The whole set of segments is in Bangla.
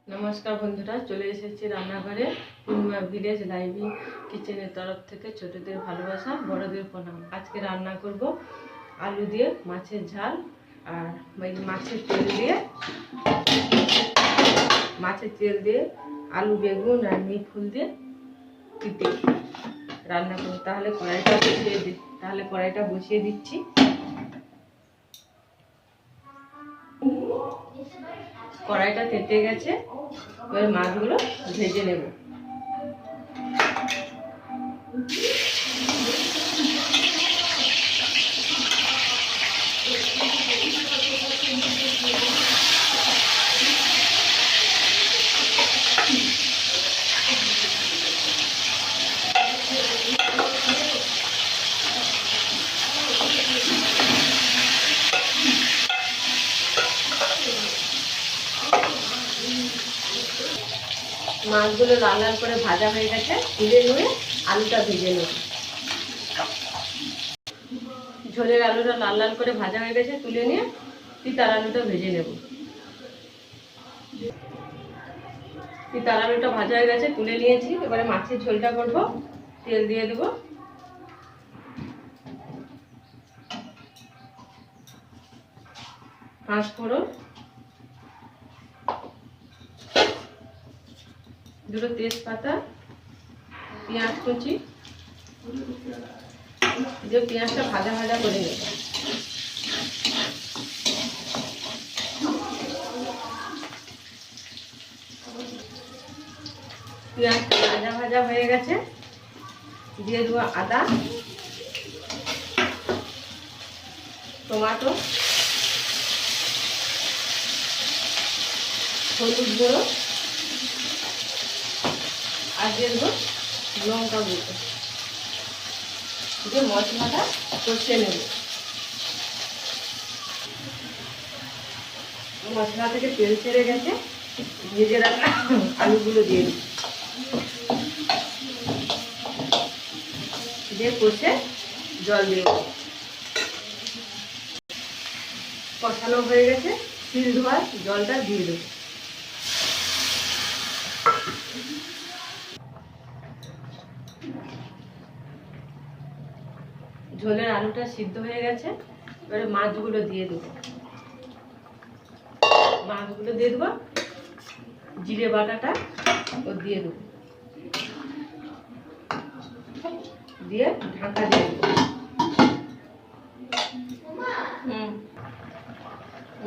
नमस्कार बंधुरा चले एसेছি রান্নাঘরে পূর্ণিমা ভিলেজ লাইভি কিচেনের তরফ থেকে ছোটদের ভালোবাসা বড়দের প্রণাম। আজকে রান্না করব আলু দিয়ে মাছের ঝাল আর মাছের তেল দিয়ে আলু বেগুন আর মিট ফুল দিয়ে তিতে রান্না করব। কড়াইটা বসিয়ে দিচ্ছি। কড়াইটা তেতে গেছে, এবার মাছগুলো ভেজে নেব। মাছগুলো লাল লাল করে ভাজা হয়ে গেছে, তুলে নিয়ে আলুটা ভেজে নেব। ঝোলের আলুটা লাল লাল করে ভাজা হয়ে গেছে, তুলে নিয়ে তিতার আলুটা ভেজে নেব। তিতার আলুটা ভাজা হয়ে গেছে, তুলে নিয়েছি। এবারে মাছের ঝোলটা করব। তেল দিয়ে দেব, পাঁচ ফোড়ন, দুটো তেজপাতা, পেঁয়াজ কুচি দিয়ে পেঁয়াজটা ভাজা ভাজা করে নেব। পেঁয়াজটা ভাজা ভাজা হয়ে গেছে, দিয়ে দেবো আদা, টমেটো, হলুদ গুঁড়ো আর দিয়ে দেবো লঙ্কা গুঁড়ো দিয়ে মশলাটা কষিয়ে নেব। মশলা থেকে তেল ছেড়ে গেছে, ভেজে রাখা আলুগুলো দিয়ে দেব, দিয়ে কষে জল দিয়ে দেব। কষানো হয়ে গেছে, তিল ধোয়া জলটা দিয়ে দেব। ঝোলের আলুটা সিদ্ধ হয়ে গেছে, এবারে মাছগুলো দিয়ে দেবো। জিরে বাটাটা দিয়ে দেবো, দিয়ে ঢাকা দিয়ে দেবো।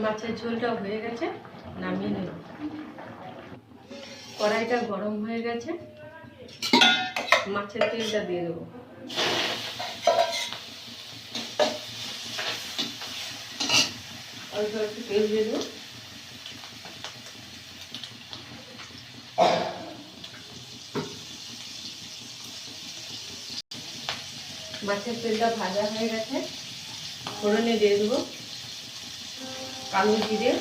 মাছের ঝোলটা হয়ে গেছে, নামিয়ে নেব। কড়াইটা গরম হয়ে গেছে, মাছের তেলটা দিয়ে দেবো। অল্প একটু তেল দিয়ে দেবো। মাছের তেলটা ভাজা হয়ে গেছে, ফোড়নে দিয়ে দেবো কালো জিরে,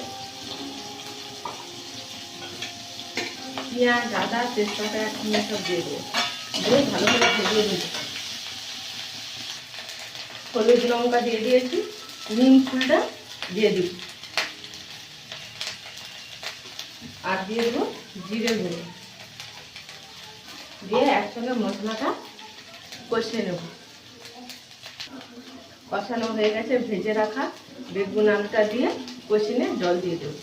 পেঁয়াজ, আদা, তেজপাতা একসঙ্গে সব দিয়ে দেবো, দিয়ে ভালো করে ভেজে দেব। হলুদ লঙ্কা দিয়ে দিয়েছি, নিম ফুলটা দিয়ে দিব আর দিয়ে দেবো জিরে গুঁড়ো, দিয়ে একসঙ্গে মশলাটা কষিয়ে নেব। কষানো হয়ে গেছে, ভেজে রাখা বেগুন আলুটা দিয়ে কষিয়ে জল দিয়ে দেবো।